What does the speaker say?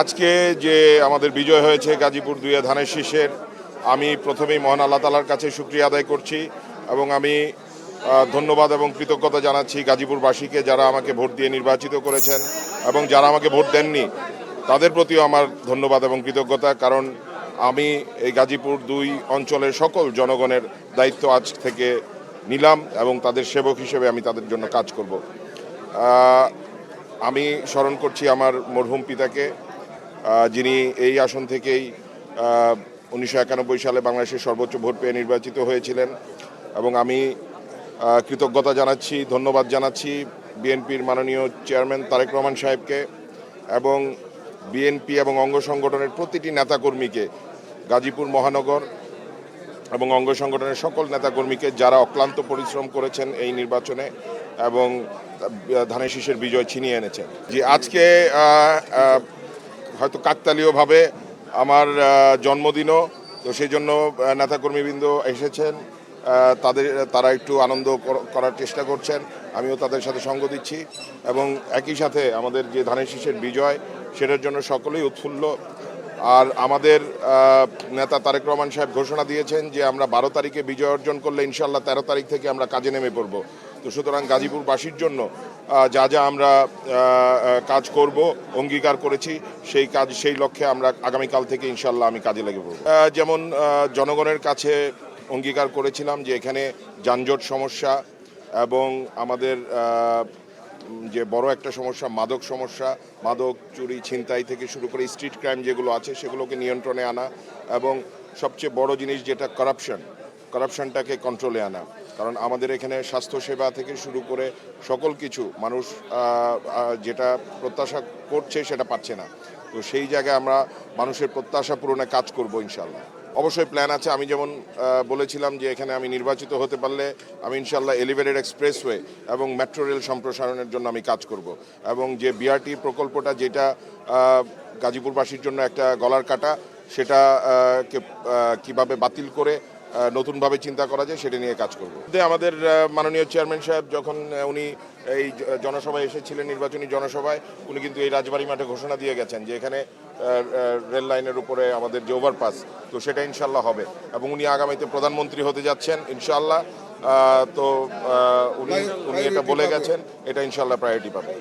আজকে যে আমাদের বিজয় হয়েছে গাজীপুর 2-এ ধানের শীষের, আমি প্রথমেই মহান আল্লাহ তাআলার কাছে শুকরিয়া আদায় করছি এবং আমি ধন্যবাদ এবং কৃতজ্ঞতা জানাচ্ছি গাজীপুরবাসীকে, যারা আমাকে ভোট দিয়ে নির্বাচিত করেছেন এবং যারা আমাকে ভোট দেননি তাদের প্রতিও আমার ধন্যবাদ এবং কৃতজ্ঞতা। কারণ আমি এই গাজীপুর 2 অঞ্চলের সকল জনগণের দায়িত্ব আজ থেকে নিলাম এবং তাদের সেবক হিসেবে আমি তাদের জন্য কাজ করব। আমি স্মরণ করছি আমার মরহুম পিতাকে, যিনি এই আসন থেকেই 1991 সালে বাংলাদেশের সর্বোচ্চ ভোট পেয়ে নির্বাচিত হয়েছিলেন। এবং আমি কৃতজ্ঞতা জানাচ্ছি, ধন্যবাদ জানাচ্ছি বিএনপির মাননীয় চেয়ারম্যান তারেক রহমান সাহেবকে এবং বিএনপি এবং অঙ্গ সংগঠনের প্রতিটি নেতাকর্মীকে, গাজীপুর মহানগর এবং অঙ্গ সংগঠনের সকল নেতাকর্মীকে, যারা অক্লান্ত পরিশ্রম করেছেন এই নির্বাচনে এবং ধানের শীষের বিজয় ছিনিয়ে এনেছেন। যে আজকে হয়তো কাকতালীয়ভাবে আমার জন্মদিনও, তো সেই জন্য নেতাকর্মীবৃন্দ এসেছেন, তারা একটু আনন্দ করার চেষ্টা করছেন, আমিও তাদের সাথে সঙ্গ দিচ্ছি এবং একই সাথে আমাদের যে ধানের শীষের বিজয় সেটার জন্য সকলেই উৎফুল্ল। আর আমাদের নেতা তারেক রহমান সাহেব ঘোষণা দিয়েছেন যে আমরা 12 তারিখে বিজয় অর্জন করলে ইনশাল্লাহ 13 তারিখ থেকে আমরা কাজে নেমে পড়ব। তো সুতরাং গাজীপুরবাসীর জন্য যা যা আমরা কাজ করব অঙ্গীকার করেছি, সেই কাজ সেই লক্ষ্যে আমরা আগামীকাল থেকে ইনশাল্লাহ আমি কাজে লেগে পড়ব। যেমন জনগণের কাছে অঙ্গীকার করেছিলাম যে এখানে যানজট সমস্যা এবং আমাদের যে বড় একটা সমস্যা মাদক সমস্যা, মাদক চুরি ছিনতাই থেকে শুরু করে স্ট্রিট ক্রাইম যেগুলো আছে সেগুলোকে নিয়ন্ত্রণে আনা এবং সবচেয়ে বড় জিনিস যেটা কারাপশনটাকে কন্ট্রোলে আনা। কারণ আমাদের এখানে স্বাস্থ্যসেবা থেকে শুরু করে সকল কিছু মানুষ যেটা প্রত্যাশা করছে সেটা পাচ্ছে না। তো সেই জায়গায় আমরা মানুষের প্রত্যাশা পূরণে কাজ করব ইনশাল্লাহ। অবশ্যই প্ল্যান আছে। আমি যেমন বলেছিলাম যে এখানে আমি নির্বাচিত হতে পারলে আমি ইনশাল্লাহ এলিভেটেড এক্সপ্রেসওয়ে এবং মেট্রো রেল সম্প্রসারণের জন্য আমি কাজ করব এবং যে বিআরটি প্রকল্পটা, যেটা গাজীপুরবাসীর জন্য একটা গলার কাটা, সেটা কিভাবে বাতিল করে নতুনভাবে চিন্তা করা যায় সেটা নিয়ে কাজ করব। আমাদের মাননীয় চেয়ারম্যান সাহেব যখন উনি এই জনসভায় এসেছিলেন, নির্বাচনী জনসভায়, উনি কিন্তু এই রাজবাড়ী মাঠে ঘোষণা দিয়ে গেছেন যে এখানে রেল লাইনের উপরে আমাদের যে ওভারপাস, তো সেটা ইনশাল্লাহ হবে এবং উনি আগামীতে প্রধানমন্ত্রী হতে যাচ্ছেন ইনশাল্লাহ। তো উনি এটা বলে গেছেন, এটা ইনশাল্লাহ প্রায়োরিটি পাবে।